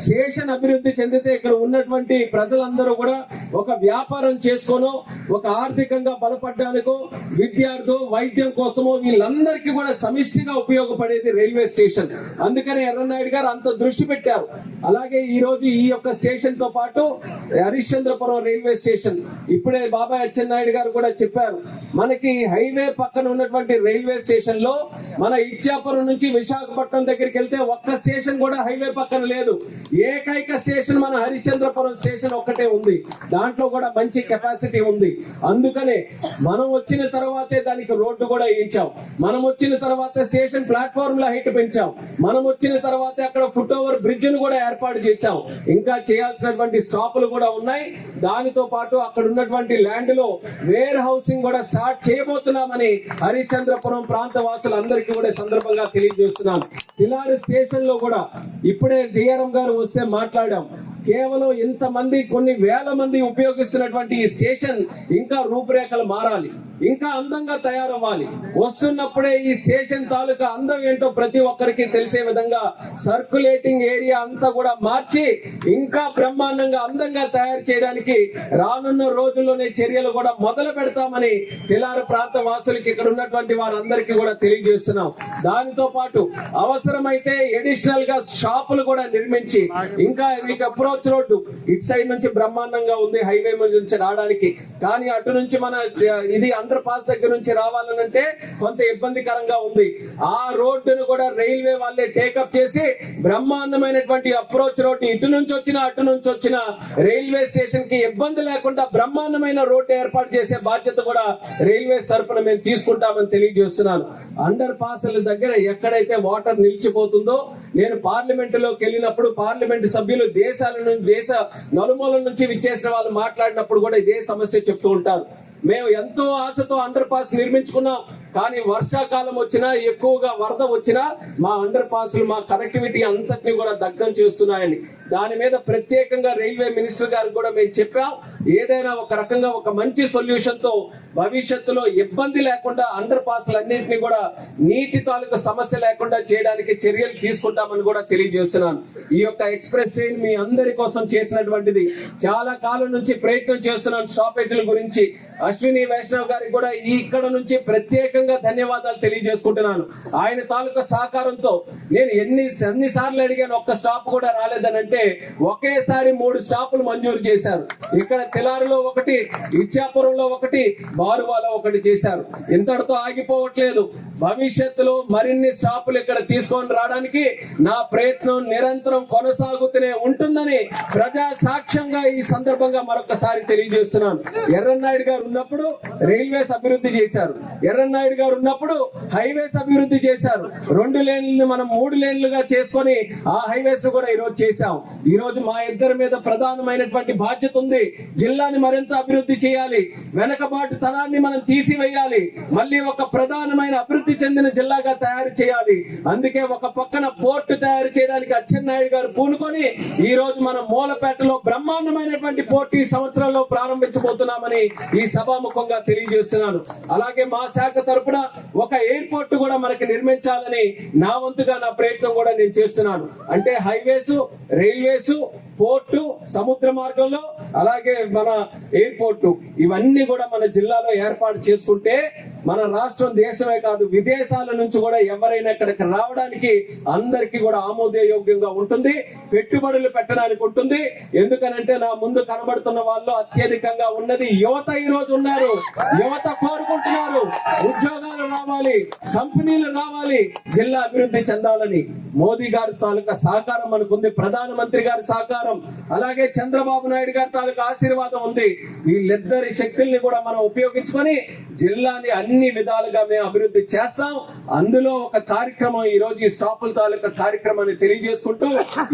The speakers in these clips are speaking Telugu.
స్టేషన్ అభివృద్ధి చెందితే ఇక్కడ ఉన్నటువంటి ప్రజలందరూ కూడా ఒక వ్యాపారం చేసుకోనో, ఒక ఆర్థికంగా బలపడడానికో, విద్యార్థులు వైద్యం కోసమో వీళ్ళందరికీ కూడా సమిష్టిగా ఉపయోగపడేది రైల్వే స్టేషన్. అందుకనే ఎర్రన్నాయుడు గారు అంత దృష్టి పెట్టారు. అలాగే ఈ రోజు ఈ యొక్క స్టేషన్ తో పాటు హరిశ్చంద్రపురం రైల్వే స్టేషన్, ఇప్పుడే బాబాయ్ అచ్చెన్నాయుడు గారు కూడా చెప్పారు, మనకి హైవే పక్కన ఉన్నటువంటి రైల్వే స్టేషన్ లో మన ఇచ్చాపురం నుంచి విశాఖపట్నం దగ్గరికి వెళ్తే ఒక్క స్టేషన్ కూడా హైవే పక్కన లేదు. ఏకైక స్టేషన్ మన హరిశ్చంద్రపురం స్టేషన్ ఒక్కటే ఉంది. దాంట్లో కూడా మంచి కెపాసిటీ ఉంది. అందుకనే మనం వచ్చిన తర్వాతే దానికి రోడ్డు కూడా వేయించాం. మనం వచ్చిన తర్వాత స్టేషన్ ప్లాట్ఫామ్ ల హైట్ పెంచాం. మనం వచ్చిన తర్వాత అక్కడ ఫుట్ ఓవర్ బ్రిడ్జ్ ను కూడా ఏర్పాటు చేశాం. ఇంకా చేయాల్సినటువంటి స్టాపులు కూడా ఉన్నాయి. దానితో పాటు అక్కడ ఉన్నటువంటి ల్యాండ్ లో వేర్ హౌసింగ్ కూడా స్టార్ట్ చేయబోతున్నామని హరిశ్చంద్రపురం ప్రాంత వాసులందరికీ కూడా సందర్భంగా తెలియజేస్తున్నాం. తిలారి స్టేషన్ లో కూడా ఇప్పుడే జిఆర్ఎం గారు వస్తే మాట్లాడాం. కేవలం ఇంతమంది కొన్ని వేల మంది ఉపయోగిస్తున్నటువంటి ఈ స్టేషన్ ఇంకా రూపురేఖలు మారాలి, ఇంకా అందంగా తయారవ్వాలి. వస్తున్నప్పుడే ఈ స్టేషన్ తాలూకా అందం ఏంటో ప్రతి ఒక్కరికి తెలిసే విధంగా సర్క్యులేటింగ్ ఏరియా అంతా కూడా మార్చి ఇంకా బ్రహ్మాండంగా అందంగా తయారు చేయడానికి రానున్న రోజుల్లోనే చర్యలు కూడా మొదలు పెడతామని తిలారు ప్రాంత వాసులకి ఇక్కడ ఉన్నటువంటి వారందరికీ కూడా తెలియజేస్తున్నాం. దానితో పాటు అవసరమైతే అడిషనల్ గా షాపులు కూడా నిర్మించి ఇంకా మీకు అప్రోచ్ రోడ్డు ఇటు సైడ్ నుంచి బ్రహ్మాండంగా ఉంది హైవే నుంచి రావడానికి, కానీ అటు నుంచి మన ఇది అండర్ పాస్ దగ్గర నుంచి రావాలనంటే కొంత ఇబ్బందికరంగా ఉంది. ఆ రోడ్డును కూడా రైల్వే వాళ్ళే టేకప్ చేసి బ్రహ్మాండమైనటువంటి అప్రోచ్ రోడ్డు ఇటు నుంచి వచ్చిన అటు నుంచి వచ్చిన రైల్వే స్టేషన్ కి ఇబ్బంది లేకుండా బ్రహ్మాండమైన రోడ్డు ఏర్పాటు చేసే బాధ్యత కూడా రైల్వే తరపున మేము తీసుకుంటామని తెలియజేస్తున్నాను. అండర్ పాస్ల దగ్గర ఎక్కడైతే వాటర్ నిలిచిపోతుందో, నేను పార్లమెంట్ లోకి వెళ్ళినప్పుడు పార్లమెంట్ సభ్యులు దేశ నలుమూల నుంచి విచ్చేసిన వాళ్ళు మాట్లాడినప్పుడు కూడా ఇదే సమస్య చెప్తూ ఉంటారు. మేము ఎంతో ఆశతో అండర్ పాస్ నిర్మించుకున్నాం, కానీ వర్షాకాలం వచ్చినా ఎక్కువగా వరద వచ్చినా మా అండర్ పాస్లు మా కనెక్టివిటీ అంతటిని కూడా దగ్ధం చేస్తున్నాయని దాని మీద ప్రత్యేకంగా రైల్వే మినిస్టర్ గారికి కూడా మేము చెప్పాం. ఏదైనా ఒక రకంగా ఒక మంచి సొల్యూషన్ తో భవిష్యత్తులో ఇబ్బంది లేకుండా అండర్ పాస్లు అన్నింటినీ కూడా నీటి తాలూకు సమస్య లేకుండా చేయడానికి చర్యలు తీసుకుంటామని కూడా తెలియజేస్తున్నాను. ఈ యొక్క ఎక్స్ప్రెస్ ట్రైన్ మీ అందరి కోసం చేసినటువంటిది. చాలా కాలం నుంచి ప్రయత్నం చేస్తున్నాను స్టాపేజీల గురించి. అశ్విని వైష్ణవ్ గారికి కూడా ఇక్కడ నుంచి ప్రత్యేకంగా ధన్యవాదాలు తెలియజేసుకుంటున్నాను. ఆయన తాలూకా సహకారంతో నేను ఎన్నిసార్లు అడిగాను, ఒక్క స్టాప్ కూడా రాలేదని అంటే ఒకేసారి 3 స్టాపులు మంజూరు చేశారు. ఇక్కడ తిలారులో ఒకటి, ఇచ్చాపురంలో ఒకటి, బారువాలో ఒకటి చేశారు. ఇంతటితో ఆగిపోవట్లేదు. భవిష్యత్తులో మరిన్ని స్టాపులు ఇక్కడ తీసుకొని రావడానికి నా ప్రయత్నం నిరంతరం కొనసాగుతూనే ఉంటుందని ప్రజా సాక్ష్యంగా ఈ సందర్భంగా మరొకసారి తెలియజేస్తున్నాను. ఎర్రన్నాయుడు గారు ఉన్నప్పుడు రైల్వేస్ అభివృద్ధి చేశారు. ఎర్రన్నాయుడు గారు ఉన్నప్పుడు హైవేస్ అభివృద్ధి చేశారు. 2 లేన్లు మనం 3 లేన్లుగా చేసుకొని ఆ హైవేస్ ను కూడా ఈరోజు చేశాం. ఈ రోజు మా ఇద్దరి మీద ప్రధానమైనటువంటి బాధ్యత ఉంది. జిల్లాని మరింత అభివృద్ధి చేయాలి, వెనకబాటు తనాన్ని మనం తీసివేయాలి, మళ్ళీ ఒక ప్రధానమైన అభివృద్ధి చెందిన జిల్లాగా తయారు చేయాలి. అందుకే ఒక పక్కన పోర్టు తయారు చేయడానికి అచ్చెన్నాయుడు గారు పూనుకొని ఈ రోజు మన మూలపేటలో బ్రహ్మాండమైనటువంటి పోర్టు ఈ సంవత్సరంలో ప్రారంభించబోతున్నామని ఈ సభాముఖంగా తెలియజేస్తున్నాను. అలాగే మా శాఖ తరపున ఒక ఎయిర్పోర్ట్ కూడా మనకి నిర్మించాలని నా వంతుగా నా ప్రయత్నం కూడా నేను చేస్తున్నాను. అంటే హైవేస్, రైల్వేస్, పోర్టు, సముద్ర మార్గంలో, అలాగే మన ఎయిర్పోర్టు, ఇవన్నీ కూడా మన జిల్లాలో ఏర్పాటు చేసుకుంటే మన రాష్ట్రం దేశమే కాదు విదేశాల నుంచి కూడా ఎవరైనా ఇక్కడికి రావడానికి అందరికీ కూడా ఆమోదయోగ్యంగా ఉంటుంది, పెట్టుబడులు పెట్టడానికి ఉంటుంది. ఎందుకనంటే నా ముందు కనబడుతున్న వాళ్ళు అత్యధికంగా ఉన్నది యువత. ఈ రోజు ఉన్నారు, యువత కోరుకుంటున్నారు ఉద్యోగాలు రావాలి, కంపెనీలు రావాలి, జిల్లా అభివృద్ధి చెందాలని. మోదీ గారి తాలూకా సహకారం మనకుంది, ప్రధానమంత్రి గారి సహకారం, అలాగే చంద్రబాబు నాయుడు గారి తాలూకా ఆశీర్వాదం ఉంది. వీళ్ళిద్దరి శక్తుల్ని కూడా మనం ఉపయోగించుకొని జిల్లాని అన్ని విధాలుగా మేము అభివృద్ధి చేస్తాం. అందులో ఒక కార్యక్రమం ఈ రోజు ఈ స్టాపుల తాలూకా కార్యక్రమాన్ని తెలియజేసుకుంటూ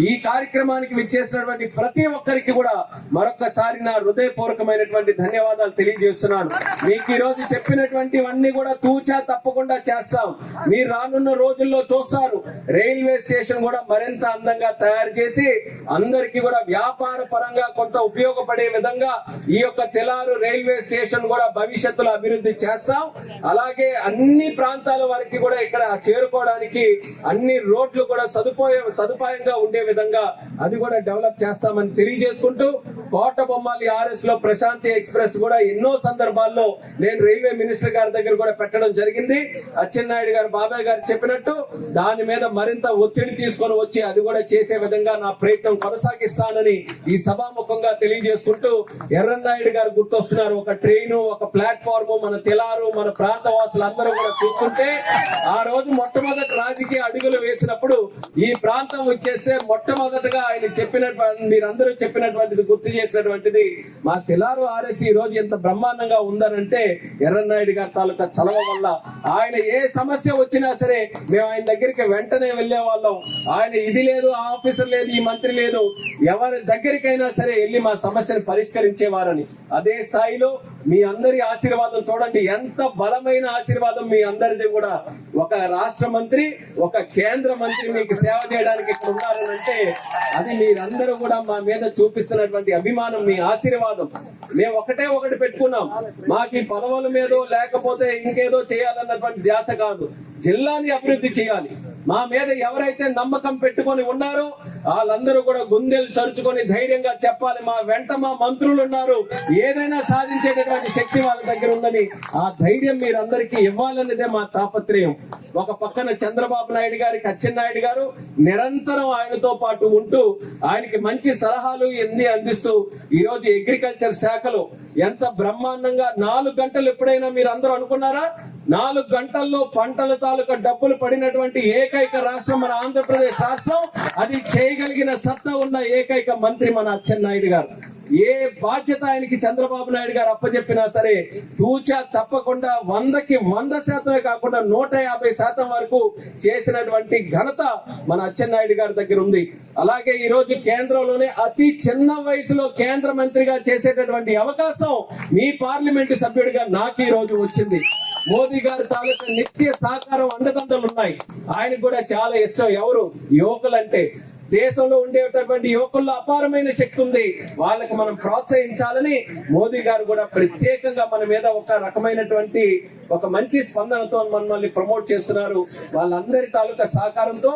ఈ కార్యక్రమానికి విచ్చేసినటువంటి ప్రతి ఒక్కరికి కూడా మరొకసారి నా హృదయపూర్వకమైనటువంటి ధన్యవాదాలు తెలియజేస్తున్నాను. మీకు ఈ రోజు చెప్పినటువంటివన్నీ కూడా తూచా తప్పకుండా చేస్తాం. మీరు రానున్న రోజుల్లో చూస్తారు రైల్వే స్టేషన్ కూడా మరింత అందంగా తయారు చేసి అందరికీ కూడా వ్యాపార పరంగా కొంత ఉపయోగపడే విధంగా ఈ యొక్క తిలారు రైల్వే స్టేషన్ కూడా భవిష్యత్తులో అభివృద్ధి చేస్తాం. అలాగే అన్ని ప్రాంతాల వారికి కూడా ఇక్కడ చేరుకోవడానికి అన్ని రోడ్లు కూడా సదుపాయంగా ఉండే విధంగా అది కూడా డెవలప్ చేస్తామని తెలియజేసుకుంటూ, కోటబొమ్మాలి RS లో ప్రశాంతి ఎక్స్ప్రెస్ కూడా ఎన్నో సందర్భాల్లో నేను రైల్వే మినిస్టర్ గారి దగ్గర కూడా పెట్టడం జరిగింది. అచ్చెన్నాయుడు గారు, బాబాయ్ గారు చెప్పినట్టు దాని మీద మరింత ఒత్తిడి తీసుకొని వచ్చి అది కూడా చేసే విధంగా నా ప్రయత్నం కొనసాగిస్తానని ఈ సభాముఖంగా తెలియజేసుకుంటూ, ఎర్రన్నాయుడు గారు గుర్తొస్తున్నారు. ఒక ట్రైన్, ఒక ప్లాట్ఫామ్, మన తెలారు, మన ప్రాంత వాసులందరూ కూడా చూస్తుంటే ఆ రోజు మొట్టమొదటి రాజకీయ అడుగులు వేసినప్పుడు ఈ ప్రాంతం వచ్చేస్తే మొట్టమొదటిగా ఆయన చెప్పినటువంటి, మీరందరూ చెప్పినటువంటిది గుర్తు చేసినటువంటిది, మా తెలారు RS ఈ రోజు ఎంత బ్రహ్మాండంగా ఉందనంటే ఎర్రన్నాయుడు గారి తాలూకా చలవ వల్ల. ఆయన ఏ సమస్య వచ్చినా సరే మేము ఆయన దగ్గరికి వెంటనే వెళ్లే వాళ్ళం. ఆయన ఇది లేదు, ఆ ఆఫీసర్ లేదు, ఈ మంత్రి లేదు, ఎవరి దగ్గరికైనా సరే వెళ్లి మా సమస్యను పరిష్కరించేవారని. అదే స్థాయిలో మీ అందరి ఆశీర్వాదం చూడండి, ఎంత బలమైన ఆశీర్వాదం మీ అందరిది కూడా. ఒక రాష్ట్ర మంత్రి, ఒక కేంద్ర మంత్రి మీకు సేవ చేయడానికి ఇక్కడ ఉన్నారనంటే అది మీరందరూ కూడా మా మీద చూపిస్తున్నటువంటి అభిమానం, మీ ఆశీర్వాదం. మేము ఒకటి పెట్టుకున్నాం, మాకు ఈ పదవుల మీదో లేకపోతే ఇంకేదో చేయాలన్నటువంటి ధ్యాస కాదు, జిల్లాని అభివృద్ధి చేయాలి. మా మీద ఎవరైతే నమ్మకం పెట్టుకొని ఉన్నారో వాళ్ళందరూ కూడా గుండెలు చరుచుకొని ధైర్యంగా చెప్పాలి, మా వెంట మా మంత్రులు ఉన్నారు, ఏదైనా సాధించేటటువంటి శక్తి వాళ్ళ దగ్గర ఉందని ఆ ధైర్యం మీరందరికీ ఇవ్వాలన్నదే మా తాపత్రయం. ఒక పక్కన చంద్రబాబు నాయుడు గారికి అచ్చెన్నాయుడు గారు నిరంతరం ఆయనతో పాటు ఉంటూ ఆయనకి మంచి సలహాలు ఎన్ని అందిస్తూ ఈ రోజు అగ్రికల్చర్ శాఖలో ఎంత బ్రహ్మాండంగా 4 గంటలు ఎప్పుడైనా మీరు అందరూ అనుకున్నారా? 4 గంటల్లో పంటల తాలూకా డబ్బులు పడినటువంటి ఏకైక రాష్ట్రం మన ఆంధ్రప్రదేశ్ రాష్ట్రం. అది చేయగలిగిన సత్తా ఉన్న ఏకైక మంత్రి మన అచ్చెన్నాయుడు గారు. ఏ బాధ్యత ఆయనకి చంద్రబాబు నాయుడు గారు అప్పచెప్పినా సరే తూచా తప్పకుండా 100కి 100% కాకుండా 150% వరకు చేసినటువంటి ఘనత మన అచ్చెన్నాయుడు గారి దగ్గర ఉంది. అలాగే ఈ రోజు కేంద్రంలోనే అతి చిన్న వయసులో కేంద్ర మంత్రిగా చేసేటటువంటి అవకాశం మీ పార్లమెంటు సభ్యుడిగా నాకు ఈ రోజు వచ్చింది. మోదీ గారి తాలూకా నిత్య సహకారం, అండదండలు ఉన్నాయి. ఆయనకు కూడా చాలా ఇష్టం ఎవరు యువకులంటే. దేశంలో ఉండేటటువంటి యువకుల్లో అపారమైన శక్తి ఉంది, వాళ్ళకి మనం ప్రోత్సహించాలని మోదీ గారు కూడా ప్రత్యేకంగా మన మీద ఒక రకమైనటువంటి ఒక మంచి స్పందనతో మనల్ని ప్రమోట్ చేస్తున్నారు. వాళ్ళందరి తాలూకా సహకారంతో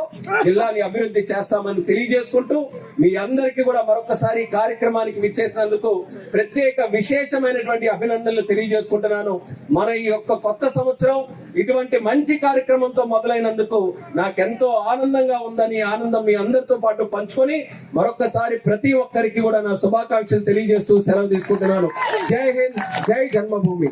జిల్లాని అభివృద్ధి చేస్తామని తెలియజేసుకుంటూ మీ అందరికీ కూడా మరొకసారి కార్యక్రమానికి విచ్చేసినందుకు ప్రత్యేక విశేషమైనటువంటి అభినందనలు తెలియజేసుకుంటున్నాను. మన ఈ యొక్క కొత్త సంవత్సరం ఇటువంటి మంచి కార్యక్రమంతో మొదలైనందుకు నాకెంతో ఆనందంగా ఉందని, ఆనందం మీ అందరితో పాటు పంచుకొని మరొకసారి ప్రతి ఒక్కరికి కూడా నా శుభాకాంక్షలు తెలియజేస్తూ సెలవు తీసుకుంటున్నాను. జై హింద్, జై జన్మభూమి.